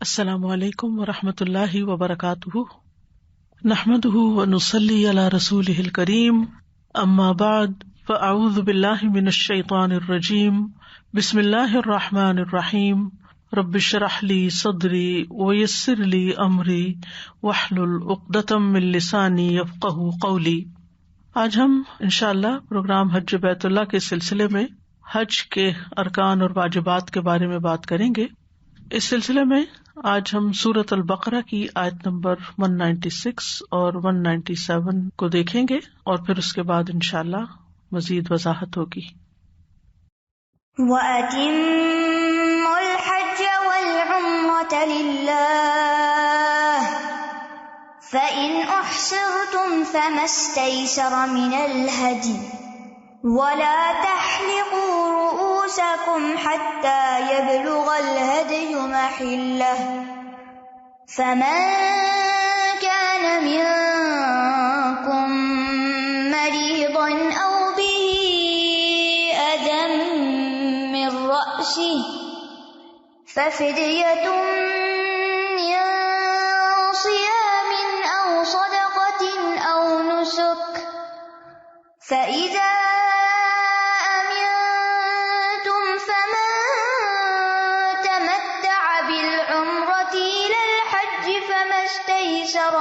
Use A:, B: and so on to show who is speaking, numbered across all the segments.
A: السلام علیکم ورحمۃ اللہ وبرکاتہ، نحمده ونصلی علی رسولہ الکریم، اما بعد فاعوذ باللہ من الشیطان الرجیم، بسم اللہ الرحمن الرحیم، رب اشرح لی صدری ویسر لی امری واحلل عقدۃ من لسانی یفقہوا قولی۔ آج ہم انشاءاللہ پروگرام حج بیت اللہ کے سلسلے میں حج کے ارکان اور واجبات کے بارے میں بات کریں گے۔ اس سلسلے میں آج ہم سورۃ البقرہ کی آیت نمبر 196 اور 197 کو دیکھیں گے اور پھر اس کے بعد انشاءاللہ مزید وضاحت ہوگی۔
B: وَأَتِمُّوا الْحَجَّ وَالْعُمْرَةَ لِلَّهِ فَإِنْ أُحْصِرْتُمْ فَمَا اسْتَيْسَرَ مِنَ الْهَدْيِ وَلَا تَحْلِقُوا رُؤُوسَكُمْ حَتَّى يَبْلُغَ الْهَدْيُ مَحِلَّهُ فَمَنْ كَانَ مِنْكُمْ مَرِيضًا أَوْ بِهِ أَذًى مِنْ رَأْسِهِ فَفِدْيَةٌ مِنْ صِيَامٍ أَوْ صَدَقَةٍ أَوْ نُسُكٍ فَإِذَا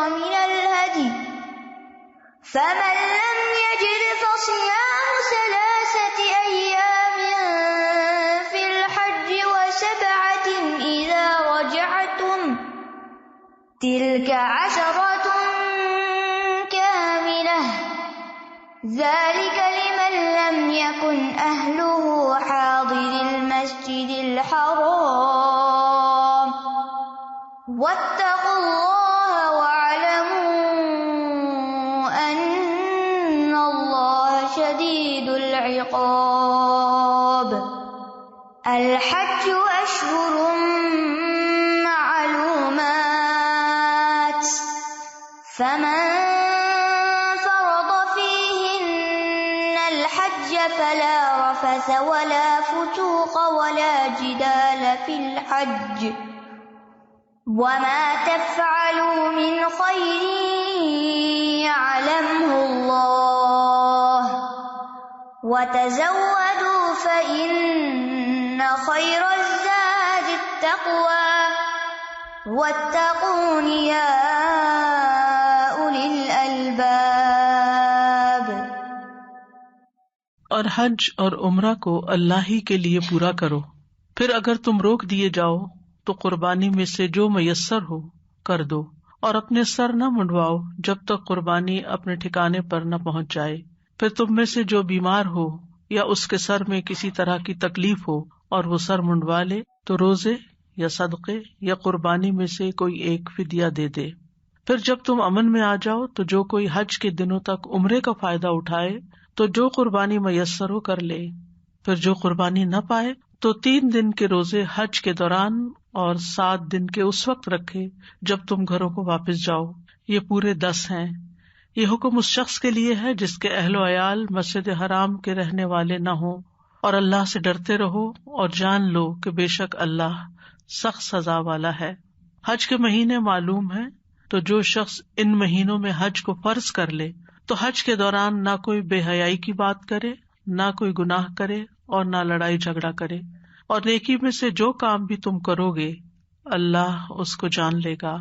B: من الهدي فمن لم يجد فصيام 3 أيام في الحج و7 إذا رجعتم تلك 10 كاملة ذلك لمن لم يكن أهله حاضر المسجد الحرام واتقوا الله الحج أشهر معلومات فمن فرض فيهن الحج فلا رفث ولا فسوق ولا جدال في الحج وما تفعلوا من خير يعلمه الله وتزودوا فإن خير الزاد التقوى واتقون يا أولي الألباب۔
A: اور حج اور عمرہ کو اللہ ہی کے لیے پورا کرو، پھر اگر تم روک دیے جاؤ تو قربانی میں سے جو میسر ہو کر دو، اور اپنے سر نہ منڈواؤ جب تک قربانی اپنے ٹھکانے پر نہ پہنچ جائے۔ پھر تم میں سے جو بیمار ہو یا اس کے سر میں کسی طرح کی تکلیف ہو اور وہ سر منڈوا لے تو روزے یا صدقے یا قربانی میں سے کوئی ایک فدیہ دے دے۔ پھر جب تم امن میں آ جاؤ تو جو کوئی حج کے دنوں تک عمرے کا فائدہ اٹھائے تو جو قربانی میسر ہو کر لے، پھر جو قربانی نہ پائے تو 3 دن کے روزے حج کے دوران اور 7 دن کے اس وقت رکھے جب تم گھروں کو واپس جاؤ، یہ پورے 10 ہیں۔ یہ حکم اس شخص کے لیے ہے جس کے اہل و عیال مسجد حرام کے رہنے والے نہ ہوں، اور اللہ سے ڈرتے رہو اور جان لو کہ بے شک اللہ سخت سزا والا ہے۔ حج کے مہینے معلوم ہیں، تو جو شخص ان مہینوں میں حج کو فرض کر لے تو حج کے دوران نہ کوئی بے حیائی کی بات کرے، نہ کوئی گناہ کرے اور نہ لڑائی جھگڑا کرے، اور نیکی میں سے جو کام بھی تم کرو گے اللہ اس کو جان لے گا،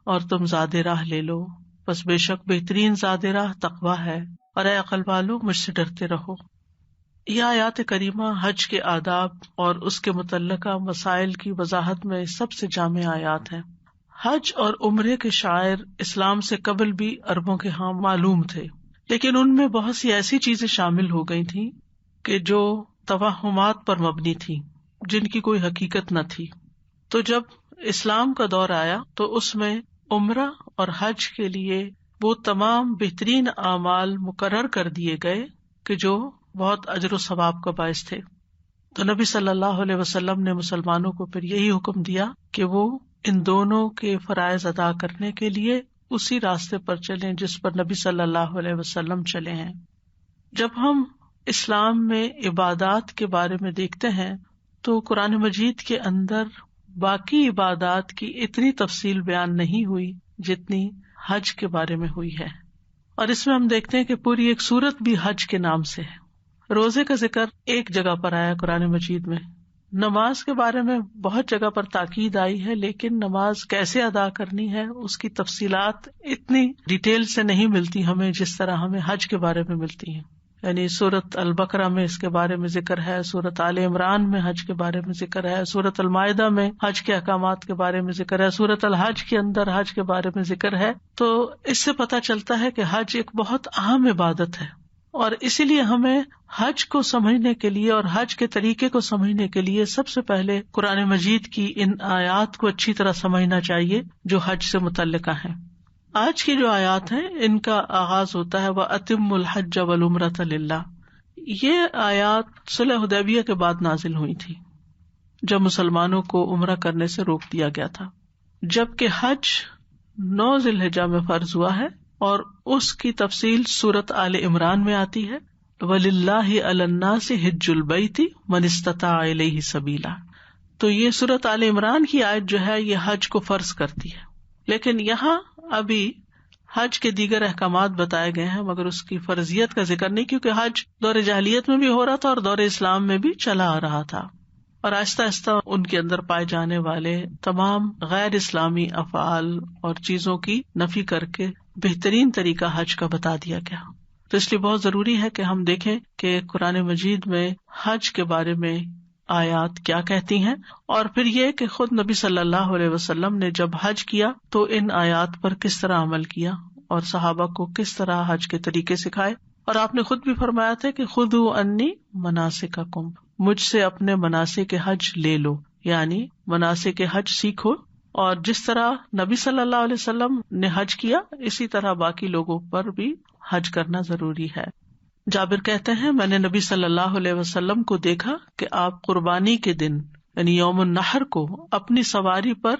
A: اور تم زیادہ راہ لے لو، بس بے شک بہترین زیادہ راہ تقویٰ ہے، اور اے عقل والو مجھ سے ڈرتے رہو۔ یہ آیات کریمہ حج کے آداب اور اس کے متعلقہ مسائل کی وضاحت میں سب سے جامع آیات ہیں۔ حج اور عمرے کے شعائر اسلام سے قبل بھی عربوں کے ہاں معلوم تھے، لیکن ان میں بہت سی ایسی چیزیں شامل ہو گئی تھیں کہ جو توہمات پر مبنی تھیں، جن کی کوئی حقیقت نہ تھی۔ تو جب اسلام کا دور آیا تو اس میں عمرہ اور حج کے لیے وہ تمام بہترین اعمال مقرر کر دیے گئے کہ جو بہت اجر و ثواب کا باعث تھے۔ تو نبی صلی اللہ علیہ وسلم نے مسلمانوں کو پھر یہی حکم دیا کہ وہ ان دونوں کے فرائض ادا کرنے کے لیے اسی راستے پر چلیں جس پر نبی صلی اللہ علیہ وسلم چلے ہیں۔ جب ہم اسلام میں عبادات کے بارے میں دیکھتے ہیں تو قرآن مجید کے اندر باقی عبادات کی اتنی تفصیل بیان نہیں ہوئی جتنی حج کے بارے میں ہوئی ہے. اور اس میں ہم دیکھتے ہیں کہ پوری ایک سورت بھی حج کے نام سے ہے. روزے کا ذکر ایک جگہ پر آیا قرآن مجید میں. نماز کے بارے میں بہت جگہ پر تاکید آئی ہے، لیکن نماز کیسے ادا کرنی ہے اس کی تفصیلات اتنی ڈیٹیل سے نہیں ملتی ہمیں جس طرح ہمیں حج کے بارے میں ملتی ہیں. یعنی سورۃ البقرہ میں اس کے بارے میں ذکر ہے، سورۃ آل عمران میں حج کے بارے میں ذکر ہے، سورۃ المائدہ میں حج کے احکامات کے بارے میں ذکر ہے، سورۃ الحج کے اندر حج کے بارے میں ذکر ہے. تو اس سے پتہ چلتا ہے کہ حج ایک بہت اہم عبادت ہے، اور اسی لیے ہمیں حج کو سمجھنے کے لیے اور حج کے طریقے کو سمجھنے کے لیے سب سے پہلے قرآن مجید کی ان آیات کو اچھی طرح سمجھنا چاہیے جو حج سے متعلقہ ہیں. آج کی جو آیات ہیں ان کا آغاز ہوتا ہے وَأَتِمُّ الْحَجَّ وَالْعُمْرَةَ لِلَّهِ. یہ آیات صلح حدیبیہ کے بعد نازل ہوئی تھی جب مسلمانوں کو عمرہ کرنے سے روک دیا گیا تھا، جبکہ حج 9 ذی الحجہ میں فرض ہوا ہے، اور اس کی تفصیل سورۃ آل عمران میں آتی ہے وَلِلَّهِ عَلَى النَّاسِ حِجُّ الْبَيْتِ مَنِ اسْتَطَاعَ إِلَيْهِ سَبِيلًا. تو یہ سورۃ آل عمران کی آیت جو ہے یہ حج کو فرض کرتی ہے، لیکن یہاں ابھی حج کے دیگر احکامات بتائے گئے ہیں مگر اس کی فرضیت کا ذکر نہیں، کیونکہ حج دور جاہلیت میں بھی ہو رہا تھا اور دور اسلام میں بھی چلا آ رہا تھا، اور آہستہ آہستہ ان کے اندر پائے جانے والے تمام غیر اسلامی افعال اور چیزوں کی نفی کر کے بہترین طریقہ حج کا بتا دیا گیا. تو اس لیے بہت ضروری ہے کہ ہم دیکھیں کہ قرآن مجید میں حج کے بارے میں آیات کیا کہتی ہیں، اور پھر یہ کہ خود نبی صلی اللہ علیہ وسلم نے جب حج کیا تو ان آیات پر کس طرح عمل کیا اور صحابہ کو کس طرح حج کے طریقے سکھائے. اور آپ نے خود بھی فرمایا تھا کہ خذوا عنی مناسککم، مجھ سے اپنے مناسک حج لے لو، یعنی مناسک حج سیکھو، اور جس طرح نبی صلی اللہ علیہ وسلم نے حج کیا اسی طرح باقی لوگوں پر بھی حج کرنا ضروری ہے. جابر کہتے ہیں میں نے نبی صلی اللہ علیہ وسلم کو دیکھا کہ آپ قربانی کے دن یعنی یوم النحر کو اپنی سواری پر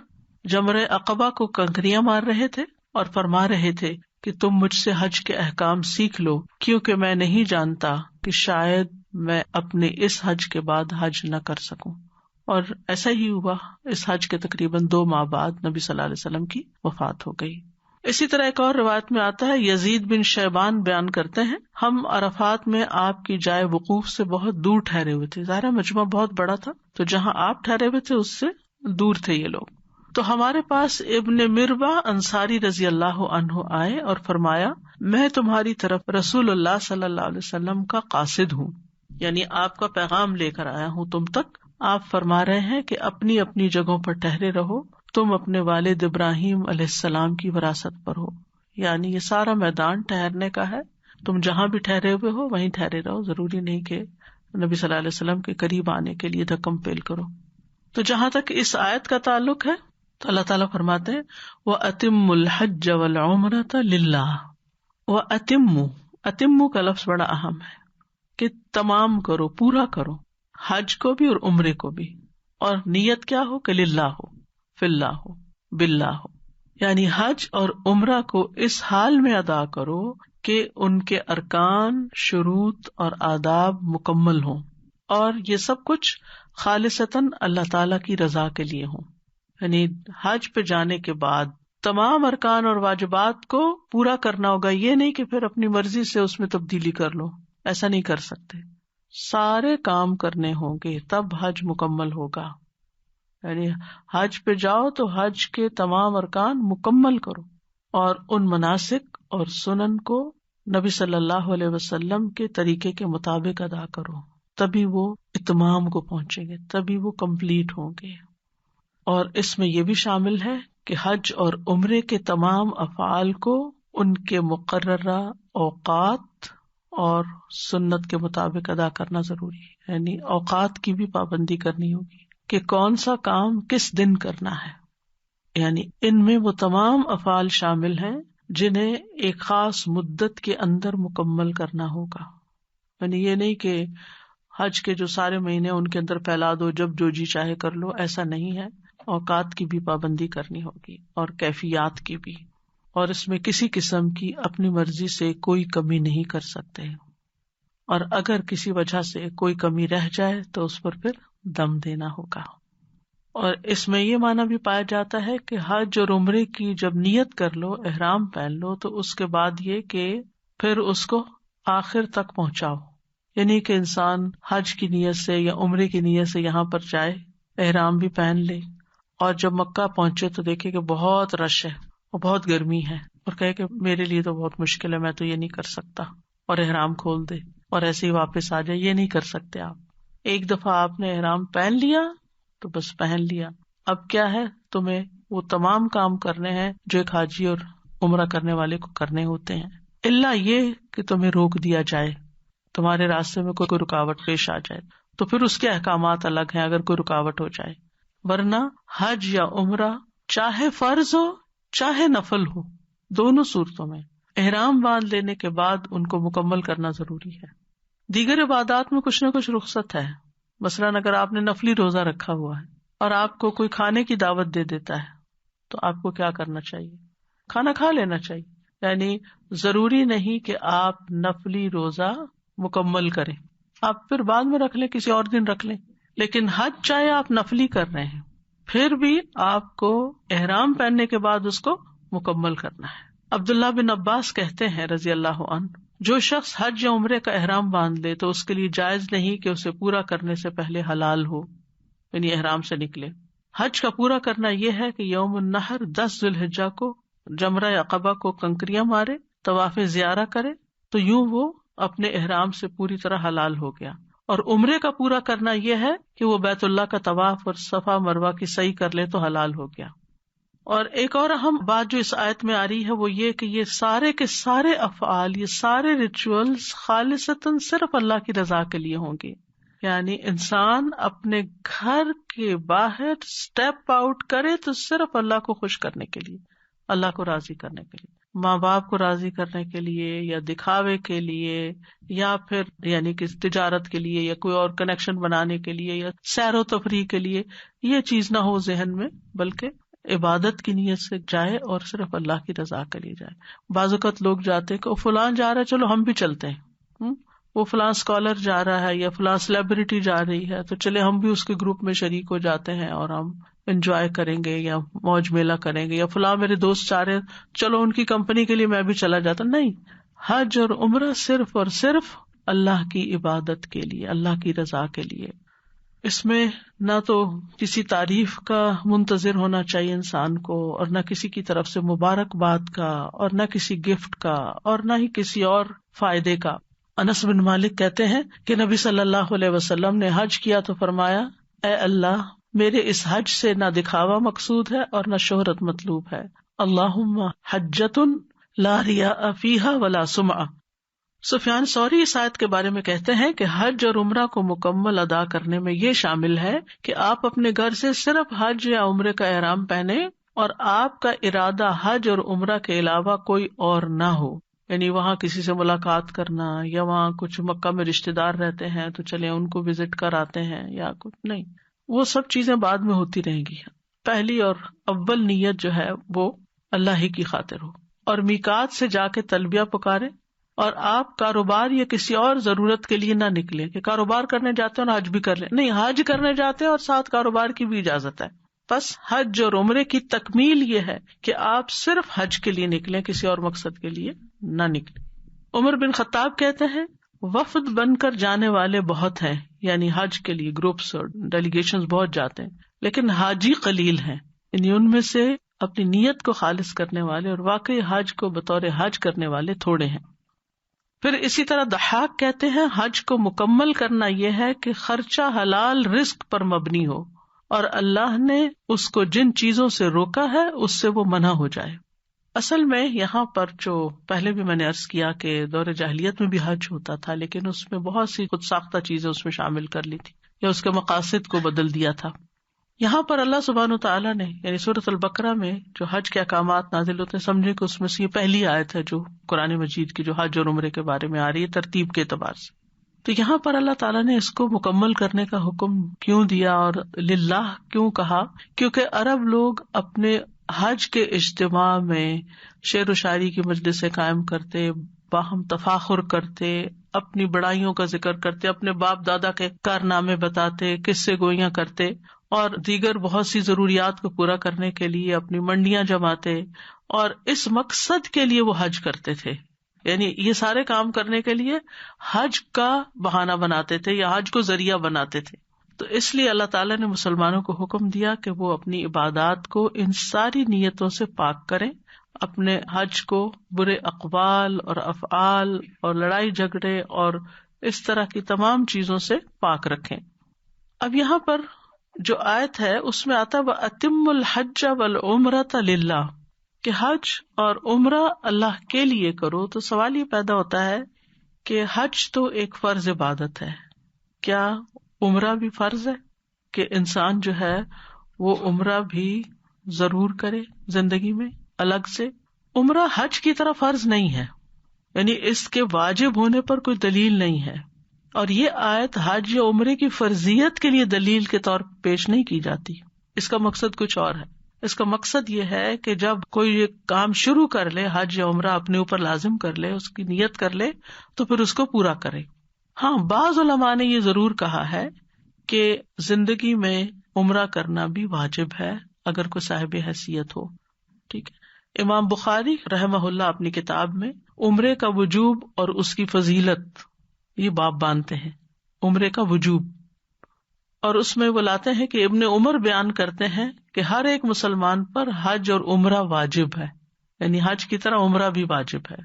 A: جمرہ عقبہ کو کنکریاں مار رہے تھے اور فرما رہے تھے کہ تم مجھ سے حج کے احکام سیکھ لو، کیونکہ میں نہیں جانتا کہ شاید میں اپنے اس حج کے بعد حج نہ کر سکوں. اور ایسا ہی ہوا، اس حج کے تقریباً 2 ماہ بعد نبی صلی اللہ علیہ وسلم کی وفات ہو گئی. اسی طرح ایک اور روایت میں آتا ہے، یزید بن شیبان بیان کرتے ہیں ہم عرفات میں آپ کی جائے وقوف سے بہت دور ٹھہرے ہوئے تھے. ظاہر مجمع بہت بڑا تھا، تو جہاں آپ ٹھہرے ہوئے تھے اس سے دور تھے یہ لوگ. تو ہمارے پاس ابن مربا انصاری رضی اللہ عنہ آئے اور فرمایا میں تمہاری طرف رسول اللہ صلی اللہ علیہ وسلم کا قاصد ہوں، یعنی آپ کا پیغام لے کر آیا ہوں تم تک. آپ فرما رہے ہیں کہ اپنی اپنی جگہوں پر ٹھہرے رہو، تم اپنے والد ابراہیم علیہ السلام کی وراثت پر ہو. یعنی یہ سارا میدان ٹھہرنے کا ہے، تم جہاں بھی ٹھہرے ہوئے ہو وہیں ٹھہرے رہو، ضروری نہیں کہ نبی صلی اللہ علیہ وسلم کے قریب آنے کے لیے دھکم پیل کرو. تو جہاں تک اس آیت کا تعلق ہے تو اللہ تعالیٰ فرماتے ہیں وَأَتِمُّ الْحَجَّ وَالْعُمْرَةَ لِلَّهِ. وَأَتِمُّ کا لفظ بڑا اہم ہے کہ تمام کرو، پورا کرو، حج کو بھی اور عمرے کو بھی، اور نیت کیا ہو کہ للہ ہو، فی اللہ ہو، باللہ ہو. یعنی حج اور عمرہ کو اس حال میں ادا کرو کہ ان کے ارکان، شروط اور آداب مکمل ہوں، اور یہ سب کچھ خالصتاً اللہ تعالی کی رضا کے لیے ہوں. یعنی حج پہ جانے کے بعد تمام ارکان اور واجبات کو پورا کرنا ہوگا، یہ نہیں کہ پھر اپنی مرضی سے اس میں تبدیلی کر لو، ایسا نہیں کر سکتے. سارے کام کرنے ہوں گے تب حج مکمل ہوگا. یعنی حج پہ جاؤ تو حج کے تمام ارکان مکمل کرو، اور ان مناسک اور سنن کو نبی صلی اللہ علیہ وسلم کے طریقے کے مطابق ادا کرو، تبھی وہ اتمام کو پہنچیں گے، تبھی وہ کمپلیٹ ہوں گے. اور اس میں یہ بھی شامل ہے کہ حج اور عمرے کے تمام افعال کو ان کے مقررہ اوقات اور سنت کے مطابق ادا کرنا ضروری ہے. یعنی اوقات کی بھی پابندی کرنی ہوگی کہ کون سا کام کس دن کرنا ہے. یعنی ان میں وہ تمام افعال شامل ہیں جنہیں ایک خاص مدت کے اندر مکمل کرنا ہوگا. یعنی یہ نہیں کہ حج کے جو سارے مہینے ان کے اندر پھیلا دو، جب جو جی چاہے کر لو، ایسا نہیں ہے. اوقات کی بھی پابندی کرنی ہوگی اور کیفیات کی بھی، اور اس میں کسی قسم کی اپنی مرضی سے کوئی کمی نہیں کر سکتے، اور اگر کسی وجہ سے کوئی کمی رہ جائے تو اس پر پھر دم دینا ہوگا. اور اس میں یہ معنی بھی پایا جاتا ہے کہ حج اور عمرے کی جب نیت کر لو، احرام پہن لو، تو اس کے بعد یہ کہ پھر اس کو آخر تک پہنچاؤ، یعنی کہ انسان حج کی نیت سے یا عمرے کی نیت سے یہاں پر جائے، احرام بھی پہن لے، اور جب مکہ پہنچے تو دیکھے کہ بہت رش ہے اور بہت گرمی ہے، اور کہے کہ میرے لیے تو بہت مشکل ہے، میں تو یہ نہیں کر سکتا، اور احرام کھول دے اور ایسے ہی واپس آ جائے. یہ نہیں کر سکتے آپ. ایک دفعہ آپ نے احرام پہن لیا تو بس پہن لیا. اب کیا ہے، تمہیں وہ تمام کام کرنے ہیں جو ایک حاجی اور عمرہ کرنے والے کو کرنے ہوتے ہیں، الا یہ کہ تمہیں روک دیا جائے، تمہارے راستے میں کوئی رکاوٹ پیش آ جائے تو پھر اس کے احکامات الگ ہیں اگر کوئی رکاوٹ ہو جائے. ورنہ حج یا عمرہ چاہے فرض ہو چاہے نفل ہو، دونوں صورتوں میں احرام باندھ لینے کے بعد ان کو مکمل کرنا ضروری ہے. دیگر عبادات میں کچھ نہ کچھ رخصت ہے. مثلاً اگر آپ نے نفلی روزہ رکھا ہوا ہے اور آپ کو کوئی کھانے کی دعوت دے دیتا ہے تو آپ کو کیا کرنا چاہیے؟ کھانا کھا لینا چاہیے. یعنی ضروری نہیں کہ آپ نفلی روزہ مکمل کریں، آپ پھر بعد میں رکھ لیں، کسی اور دن رکھ لیں. لیکن حج چاہے آپ نفلی کر رہے ہیں پھر بھی آپ کو احرام پہننے کے بعد اس کو مکمل کرنا ہے. عبداللہ بن عباس کہتے ہیں رضی اللہ عنہ، جو شخص حج یا عمرے کا احرام باندھ لے تو اس کے لیے جائز نہیں کہ اسے پورا کرنے سے پہلے حلال ہو، یعنی احرام سے نکلے. حج کا پورا کرنا یہ ہے کہ یوم النحر 10 ذی الحجہ کو جمرہ عقبہ کو کنکریاں مارے، طواف زیارہ کرے، تو یوں وہ اپنے احرام سے پوری طرح حلال ہو گیا. اور عمرے کا پورا کرنا یہ ہے کہ وہ بیت اللہ کا طواف اور صفا مروہ کی سعی کر لے تو حلال ہو گیا. اور ایک اور اہم بات جو اس آیت میں آ رہی ہے وہ یہ کہ یہ سارے کے سارے افعال، یہ سارے ریچولز خالصتاً صرف اللہ کی رضا کے لیے ہوں گے. یعنی انسان اپنے گھر کے باہر اسٹیپ آؤٹ کرے تو صرف اللہ کو خوش کرنے کے لیے، اللہ کو راضی کرنے کے لیے، ماں باپ کو راضی کرنے کے لیے، یا دکھاوے کے لیے، یا پھر یعنی کہ تجارت کے لیے، یا کوئی اور کنیکشن بنانے کے لیے، یا سیر و تفریح کے لیے. یہ چیز نہ ہو ذہن میں، بلکہ عبادت کی نیت سے جائے اور صرف اللہ کی رضا کے لیے جائے. بعض اوقات لوگ جاتے ہیں کہ فلاں جا رہا ہے چلو ہم بھی چلتے ہیں، وہ فلاں اسکالر جا رہا ہے یا فلاں سیلیبریٹی جا رہی ہے تو چلے ہم بھی اس کے گروپ میں شریک ہو جاتے ہیں اور ہم انجوائے کریں گے یا موج میلہ کریں گے. یا فلاں میرے دوست چاہ رہے چلو ان کی کمپنی کے لیے میں بھی چلا جاتا. نہیں، حج اور عمرہ صرف اور صرف اللہ کی عبادت کے لیے، اللہ کی رضا کے لیے. اس میں نہ تو کسی تعریف کا منتظر ہونا چاہیے انسان کو، اور نہ کسی کی طرف سے مبارکباد کا، اور نہ کسی گفٹ کا، اور نہ ہی کسی اور فائدے کا. انس بن مالک کہتے ہیں کہ نبی صلی اللہ علیہ وسلم نے حج کیا تو فرمایا، اے اللہ میرے اس حج سے نہ دکھاوا مقصود ہے اور نہ شہرت مطلوب ہے. اللہم حجۃ لا ریاء فیہا ولا سمعہ. سفیان ثوری اس آیت کے بارے میں کہتے ہیں کہ حج اور عمرہ کو مکمل ادا کرنے میں یہ شامل ہے کہ آپ اپنے گھر سے صرف حج یا عمرے کا احرام پہنے اور آپ کا ارادہ حج اور عمرہ کے علاوہ کوئی اور نہ ہو. یعنی وہاں کسی سے ملاقات کرنا، یا وہاں کچھ مکہ میں رشتے دار رہتے ہیں تو چلے ان کو وزٹ کر آتے ہیں، یا کچھ نہیں، وہ سب چیزیں بعد میں ہوتی رہیں گی. پہلی اور اول نیت جو ہے وہ اللہ ہی کی خاطر ہو. اور میقات سے جا کے تلبیہ پکارے، اور آپ کاروبار یا کسی اور ضرورت کے لیے نہ نکلے کہ کاروبار کرنے جاتے ہیں اور حج بھی کر لیں. نہیں، حج کرنے جاتے ہیں اور ساتھ کاروبار کی بھی اجازت ہے. بس حج اور عمرے کی تکمیل یہ ہے کہ آپ صرف حج کے لیے نکلیں، کسی اور مقصد کے لیے نہ نکلیں. عمر بن خطاب کہتے ہیں، وفد بن کر جانے والے بہت ہیں، یعنی حج کے لیے گروپس اور ڈیلیگیشن بہت جاتے ہیں، لیکن حاجی قلیل ہیں. یعنی ان میں سے اپنی نیت کو خالص کرنے والے اور واقعی حج کو بطور حج کرنے والے تھوڑے ہیں. پھر اسی طرح ضحاک کہتے ہیں، حج کو مکمل کرنا یہ ہے کہ خرچہ حلال رزق پر مبنی ہو اور اللہ نے اس کو جن چیزوں سے روکا ہے اس سے وہ منع ہو جائے. اصل میں یہاں پر جو پہلے بھی میں نے عرض کیا کہ دور جاہلیت میں بھی حج ہوتا تھا، لیکن اس میں بہت سی خود ساختہ چیزیں اس میں شامل کر لی تھی یا اس کے مقاصد کو بدل دیا تھا. یہاں پر اللہ سبحانہ وتعالیٰ نے یعنی سورۃ البقرہ میں جو حج کے احکامات نازل ہوتے ہیں، سمجھے کہ اس میں سے یہ پہلی آیت ہے جو قرآن مجید کی جو حج اور عمرے کے بارے میں آ رہی ہے ترتیب کے اعتبار سے. تو یہاں پر اللہ تعالیٰ نے اس کو مکمل کرنے کا حکم کیوں دیا اور للہ کیوں کہا؟ کیونکہ عرب لوگ اپنے حج کے اجتماع میں شعر و شاعری کی مجلسیں قائم کرتے، باہم تفاخر کرتے، اپنی بڑائیوں کا ذکر کرتے، اپنے باپ دادا کے کارنامے بتاتے، قصے گوئیاں کرتے، اور دیگر بہت سی ضروریات کو پورا کرنے کے لیے اپنی منڈیاں جماتے، اور اس مقصد کے لیے وہ حج کرتے تھے. یعنی یہ سارے کام کرنے کے لیے حج کا بہانہ بناتے تھے یا حج کو ذریعہ بناتے تھے. تو اس لیے اللہ تعالیٰ نے مسلمانوں کو حکم دیا کہ وہ اپنی عبادات کو ان ساری نیتوں سے پاک کریں، اپنے حج کو برے اقوال اور افعال اور لڑائی جھگڑے اور اس طرح کی تمام چیزوں سے پاک رکھیں. اب یہاں پر جو آیت ہے اس میں آتا وَأَتِمُّ الْحَجَّ وَالْعُمْرَةَ لِلَّهِ کہ حج اور عمرہ اللہ کے لیے کرو. تو سوال یہ پیدا ہوتا ہے کہ حج تو ایک فرض عبادت ہے، کیا عمرہ بھی فرض ہے کہ انسان جو ہے وہ عمرہ بھی ضرور کرے زندگی میں الگ سے؟ عمرہ حج کی طرح فرض نہیں ہے، یعنی اس کے واجب ہونے پر کوئی دلیل نہیں ہے، اور یہ آیت حج یا عمرے کی فرضیت کے لیے دلیل کے طور پر پیش نہیں کی جاتی. اس کا مقصد کچھ اور ہے. اس کا مقصد یہ ہے کہ جب کوئی یہ کام شروع کر لے، حج یا عمرہ اپنے اوپر لازم کر لے، اس کی نیت کر لے، تو پھر اس کو پورا کرے. ہاں، بعض علماء نے یہ ضرور کہا ہے کہ زندگی میں عمرہ کرنا بھی واجب ہے اگر کوئی صاحب حیثیت ہو. ٹھیک ہے. امام بخاری رحمہ اللہ اپنی کتاب میں عمرے کا وجوب اور اس کی فضیلت یہ باب باندھتے ہیں، عمرے کا وجوب. اور اس میں وہ لاتے ہیں کہ ابن عمر بیان کرتے ہیں کہ ہر ایک مسلمان پر حج اور عمرہ واجب ہے، یعنی حج کی طرح عمرہ بھی واجب ہے.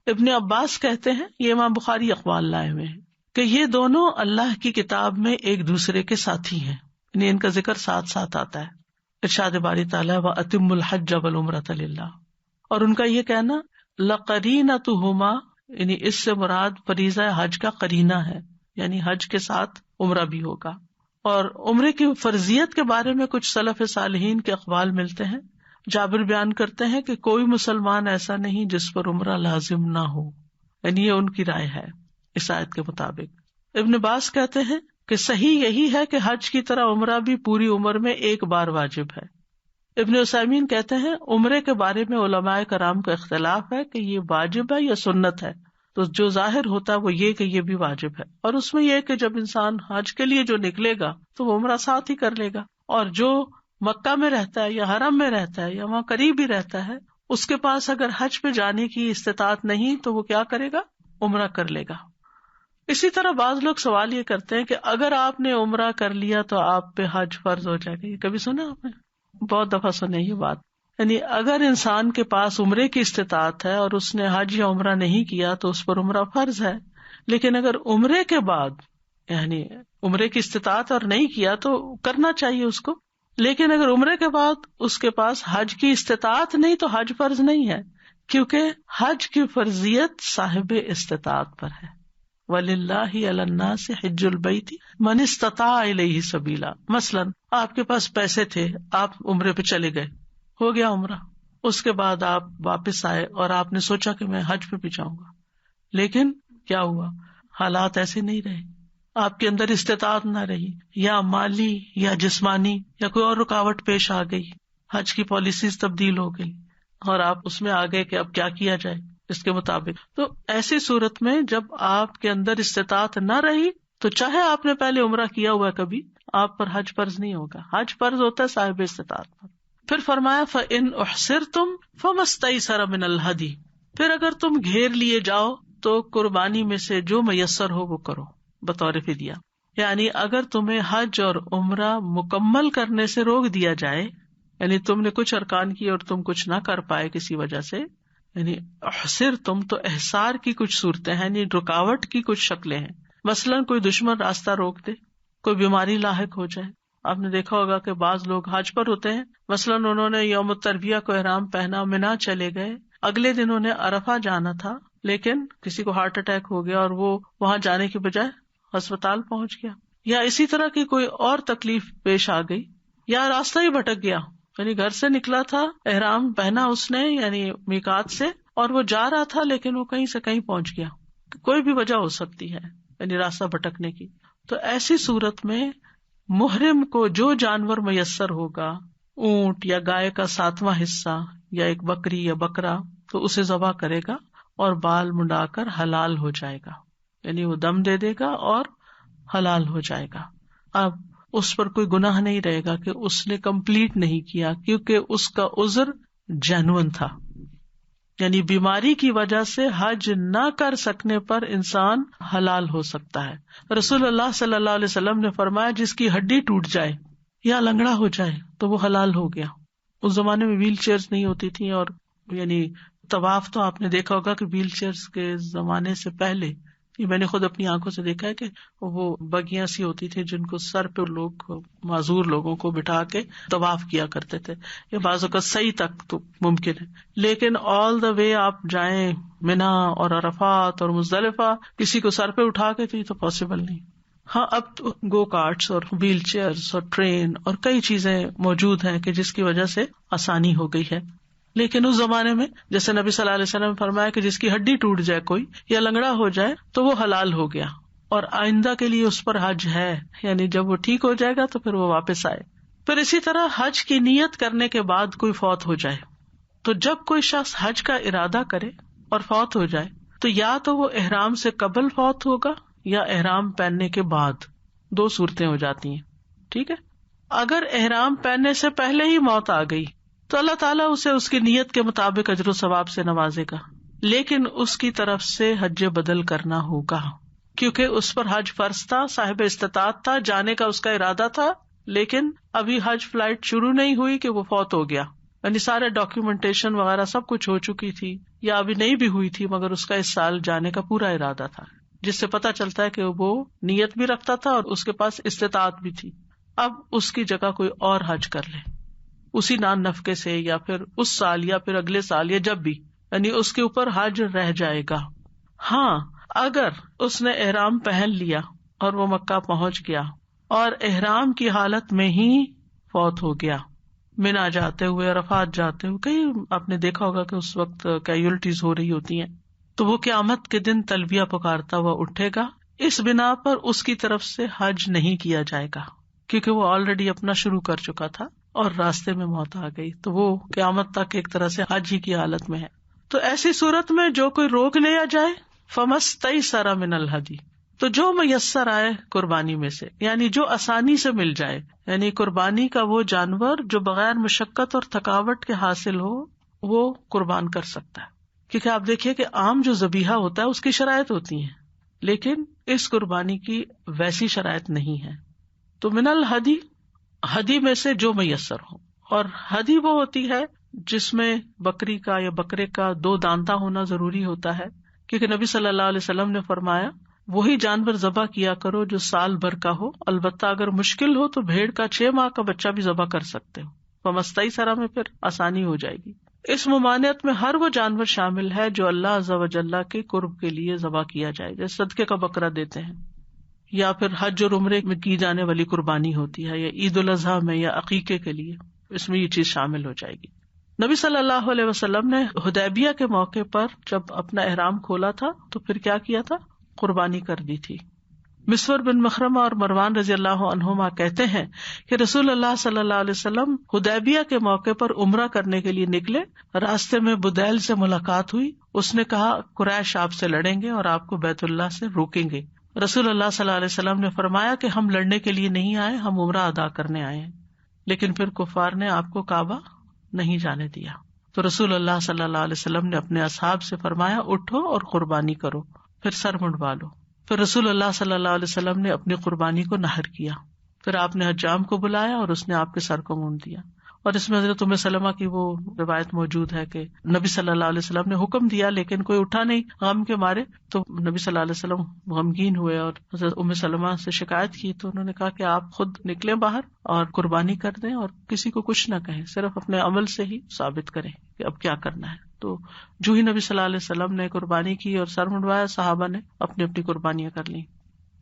A: ابن عباس کہتے ہیں، یہ امام بخاری اقوال لائے ہوئے ہیں، کہ یہ دونوں اللہ کی کتاب میں ایک دوسرے کے ساتھی ہیں، یعنی ان کا ذکر ساتھ ساتھ آتا ہے. ارشاد باری تعالیٰ وَأَتِمُّ الْحَجَّ وَالْعُمْرَةَ لِلَّهِ، اور ان کا یہ کہنا لَقَرِينَتُهُمَا، یعنی اس سے مراد فریضہ حج کا قرینہ ہے، یعنی حج کے ساتھ عمرہ بھی ہوگا. اور عمرے کی فرضیت کے بارے میں کچھ سلف صالحین کے اقوال ملتے ہیں. جابر بیان کرتے ہیں کہ کوئی مسلمان ایسا نہیں جس پر عمرہ لازم نہ ہو، یعنی یہ ان کی رائے ہے اس آیت کے مطابق. ابن باز کہتے ہیں کہ صحیح یہی ہے کہ حج کی طرح عمرہ بھی پوری عمر میں ایک بار واجب ہے. ابن عثیمین کہتے ہیں عمرے کے بارے میں علماء کرام کا اختلاف ہے کہ یہ واجب ہے یا سنت ہے. تو جو ظاہر ہوتا ہے وہ یہ کہ یہ بھی واجب ہے، اور اس میں یہ کہ جب انسان حج کے لیے جو نکلے گا تو وہ عمرہ ساتھ ہی کر لے گا، اور جو مکہ میں رہتا ہے یا حرم میں رہتا ہے یا وہاں قریب ہی رہتا ہے، اس کے پاس اگر حج پہ جانے کی استطاعت نہیں تو وہ کیا کرے گا؟ عمرہ کر لے گا. اسی طرح بعض لوگ سوال یہ کرتے ہیں کہ اگر آپ نے عمرہ کر لیا تو آپ پہ حج فرض ہو جائے گا. یہ کبھی سنا آپ نے؟ بہت دفعہ سنے یہ بات. یعنی اگر انسان کے پاس عمرے کی استطاعت ہے اور اس نے حج یا عمرہ نہیں کیا تو اس پر عمرہ فرض ہے، لیکن اگر عمرے کے بعد یعنی عمرے کی استطاعت اور نہیں کیا تو کرنا چاہیے اس کو، لیکن اگر عمرے کے بعد اس کے پاس حج کی استطاعت نہیں تو حج فرض نہیں ہے، کیونکہ حج کی فرضیت صاحب استطاعت پر ہے. وَلِلَّهِ عَلَى النَّاسِ حِجُّ الْبَيْتِ مَنِ اسْتَطَاعَ إِلَيْهِ سَبِيلًا. مثلاً آپ کے پاس پیسے تھے، آپ عمرے پہ چلے گئے، ہو گیا عمرہ، اس کے بعد آپ واپس آئے اور آپ نے سوچا کہ میں حج پہ بھی جاؤں گا، لیکن کیا ہوا؟ حالات ایسے نہیں رہے، آپ کے اندر استطاعت نہ رہی، یا مالی یا جسمانی یا کوئی اور رکاوٹ پیش آ گئی، حج کی پالیسیز تبدیل ہو گئی اور آپ اس میں آ گئے کہ اب کیا کیا جائے اس کے مطابق. تو ایسی صورت میں جب آپ کے اندر استطاعت نہ رہی تو چاہے آپ نے پہلے عمرہ کیا ہوا کبھی، آپ پر حج فرض نہیں ہوگا. حج فرض ہوتا ہے صاحب استطاعت پر. پھر فرمایا فَإِنْ أُحْصِرْتُمْ فَمَسْتَيْسَرَ مِنَ الْهَدِيِ، پھر اگر تم گھیر لیے جاؤ تو قربانی میں سے جو میسر ہو وہ کرو بطور فدیہ. یعنی اگر تمہیں حج اور عمرہ مکمل کرنے سے روک دیا جائے، یعنی تم نے کچھ ارکان کیے اور تم کچھ نہ کر پائے کسی وجہ سے، یعنی احصرتم تو احصار کی کچھ صورتیں ہیں، یعنی رکاوٹ کی کچھ شکلیں ہیں. مثلاً کوئی دشمن راستہ روک دے، کوئی بیماری لاحق ہو جائے. آپ نے دیکھا ہوگا کہ بعض لوگ حج پر ہوتے ہیں، مثلاً انہوں نے یوم الترویہ کو احرام پہنا، منا چلے گئے، اگلے دن انہیں عرفہ جانا تھا، لیکن کسی کو ہارٹ اٹیک ہو گیا اور وہ وہاں جانے کی بجائے ہسپتال پہنچ گیا، یا اسی طرح کی کوئی اور تکلیف پیش آ گئی، یا راستہ ہی بھٹک گیا، یعنی گھر سے نکلا تھا، احرام پہنا اس نے یعنی میقات سے، اور وہ جا رہا تھا لیکن وہ کہیں سے کہیں پہنچ گیا. کوئی بھی وجہ ہو سکتی ہے یعنی راستہ بھٹکنے کی. تو ایسی صورت میں محرم کو جو جانور میسر ہوگا، اونٹ یا گائے کا 7واں حصہ یا ایک بکری یا بکرا، تو اسے ذبح کرے گا اور بال منڈا کر حلال ہو جائے گا، یعنی وہ دم دے دے گا اور حلال ہو جائے گا. اب اس پر کوئی گناہ نہیں رہے گا کہ اس نے کمپلیٹ نہیں کیا، کیونکہ اس کا عذر جینوئن تھا. یعنی بیماری کی وجہ سے حج نہ کر سکنے پر انسان حلال ہو سکتا ہے. رسول اللہ صلی اللہ علیہ وسلم نے فرمایا جس کی ہڈی ٹوٹ جائے یا لنگڑا ہو جائے تو وہ حلال ہو گیا. اس زمانے میں ویل چیئرز نہیں ہوتی تھی، اور یعنی طواف تو آپ نے دیکھا ہوگا کہ ویل چیئرز کے زمانے سے پہلے، یہ میں نے خود اپنی آنکھوں سے دیکھا ہے کہ وہ بگیاں سی ہوتی تھی جن کو سر پہ لوگ معذور لوگوں کو بٹھا کے طواف کیا کرتے تھے. یہ بعض اوقات صحیح تک تو ممکن ہے، لیکن آل دا وے آپ جائیں منا اور عرفات اور مزدلفہ کسی کو سر پہ اٹھا کے، تو یہ تو پاسبل نہیں. ہاں اب تو گو کارٹس اور ویل چیئرز اور ٹرین اور کئی چیزیں موجود ہیں کہ جس کی وجہ سے آسانی ہو گئی ہے. لیکن اس زمانے میں جیسے نبی صلی اللہ علیہ وسلم نے فرمایا کہ جس کی ہڈی ٹوٹ جائے کوئی یا لنگڑا ہو جائے تو وہ حلال ہو گیا، اور آئندہ کے لیے اس پر حج ہے، یعنی جب وہ ٹھیک ہو جائے گا تو پھر وہ واپس آئے. پھر اسی طرح حج کی نیت کرنے کے بعد کوئی فوت ہو جائے، تو جب کوئی شخص حج کا ارادہ کرے اور فوت ہو جائے تو یا تو وہ احرام سے قبل فوت ہوگا یا احرام پہننے کے بعد. دو صورتیں ہو جاتی ہیں. ٹھیک ہے، اگر احرام پہننے سے پہلے ہی موت آ گئی تو اللہ تعالیٰ اسے اس کی نیت کے مطابق اجر و ثواب سے نوازے گا، لیکن اس کی طرف سے حج بدل کرنا ہوگا، کیونکہ اس پر حج فرض تھا، صاحب استطاعت تھا، جانے کا اس کا ارادہ تھا، لیکن ابھی حج فلائٹ شروع نہیں ہوئی کہ وہ فوت ہو گیا. یعنی سارے ڈاکیومنٹیشن وغیرہ سب کچھ ہو چکی تھی یا ابھی نہیں بھی ہوئی تھی، مگر اس کا اس سال جانے کا پورا ارادہ تھا، جس سے پتہ چلتا ہے کہ وہ نیت بھی رکھتا تھا اور اس کے پاس استطاعت بھی تھی. اب اس کی جگہ کوئی اور حج کر لے اسی نان نفقے سے، یا پھر اس سال یا پھر اگلے سال یا جب بھی، یعنی اس کے اوپر حج رہ جائے گا. ہاں اگر اس نے احرام پہن لیا اور وہ مکہ پہنچ گیا اور احرام کی حالت میں ہی فوت ہو گیا، منا جاتے ہوئے، عرفات جاتے ہوئے، کئی آپ نے دیکھا ہوگا کہ اس وقت کیجولٹیز ہو رہی ہوتی ہیں، تو وہ قیامت کے دن تلبیہ پکارتا ہوا اٹھے گا. اس بنا پر اس کی طرف سے حج نہیں کیا جائے گا، کیونکہ وہ آلریڈی اپنا شروع کر چکا تھا اور راستے میں موت آ گئی، تو وہ قیامت تک ایک طرح سے حج ہی کی حالت میں ہے. تو ایسی صورت میں جو کوئی روک لیا جائے فَمَسْتَيْسَرَ مِنَ الْهَدْيِ، تو جو میسر آئے قربانی میں سے، یعنی جو آسانی سے مل جائے، یعنی قربانی کا وہ جانور جو بغیر مشقت اور تھکاوٹ کے حاصل ہو وہ قربان کر سکتا ہے. کیونکہ آپ دیکھیے کہ عام جو ذبیحہ ہوتا ہے اس کی شرائط ہوتی ہیں، لیکن اس قربانی کی ویسی شرائط نہیں ہے. تو من الہدی، ہدی میں سے جو میسر ہو، اور ہدی وہ ہوتی ہے جس میں بکری کا یا بکرے کا 2 دانتا ہونا ضروری ہوتا ہے، کیونکہ نبی صلی اللہ علیہ وسلم نے فرمایا وہی جانور ذبح کیا کرو جو سال بھر کا ہو، البتہ اگر مشکل ہو تو بھیڑ کا 6 ماہ کا بچہ بھی ذبح کر سکتے ہو. فمستئی سرا میں پھر آسانی ہو جائے گی. اس ممانعت میں ہر وہ جانور شامل ہے جو اللہ عز و جل کے قرب کے لیے ذبح کیا جائے، جیسے صدقے کا بکرا دیتے ہیں، یا پھر حج اور عمرے میں کی جانے والی قربانی ہوتی ہے، یا عید الاضحیٰ میں یا عقیقے کے لیے، اس میں یہ چیز شامل ہو جائے گی. نبی صلی اللہ علیہ وسلم نے حدیبیہ کے موقع پر جب اپنا احرام کھولا تھا تو پھر کیا کیا تھا؟ قربانی کر دی تھی. مسور بن مخرمہ اور مروان رضی اللہ عنہما کہتے ہیں کہ رسول اللہ صلی اللہ علیہ وسلم حدیبیہ کے موقع پر عمرہ کرنے کے لیے نکلے. راستے میں بدیل سے ملاقات ہوئی. اس نے کہا قریش آپ سے لڑیں گے اور آپ کو بیت اللہ سے روکیں گے. رسول اللہ صلی اللہ علیہ وسلم نے فرمایا کہ ہم لڑنے کے لیے نہیں آئے، ہم عمرہ ادا کرنے آئے ہیں. لیکن پھر کفار نے آپ کو کعبہ نہیں جانے دیا. تو رسول اللہ صلی اللہ علیہ وسلم نے اپنے اصحاب سے فرمایا اٹھو اور قربانی کرو، پھر سر منڈوا لو. پھر رسول اللہ صلی اللہ علیہ وسلم نے اپنی قربانی کو نحر کیا. پھر آپ نے حجام کو بلایا اور اس نے آپ کے سر کو مونڈ دیا. اور اس میں حضرت ام سلمہ کی وہ روایت موجود ہے کہ نبی صلی اللہ علیہ وسلم نے حکم دیا لیکن کوئی اٹھا نہیں غم کے مارے، تو نبی صلی اللہ علیہ وسلم غمگین ہوئے اور حضرت ام سلمہ سے شکایت کی. تو انہوں نے کہا کہ آپ خود نکلیں باہر اور قربانی کر دیں اور کسی کو کچھ نہ کہیں، صرف اپنے عمل سے ہی ثابت کریں کہ اب کیا کرنا ہے. تو جو ہی نبی صلی اللہ علیہ وسلم نے قربانی کی اور سر منڈوایا، صحابہ نے اپنی اپنی قربانیاں کر لی.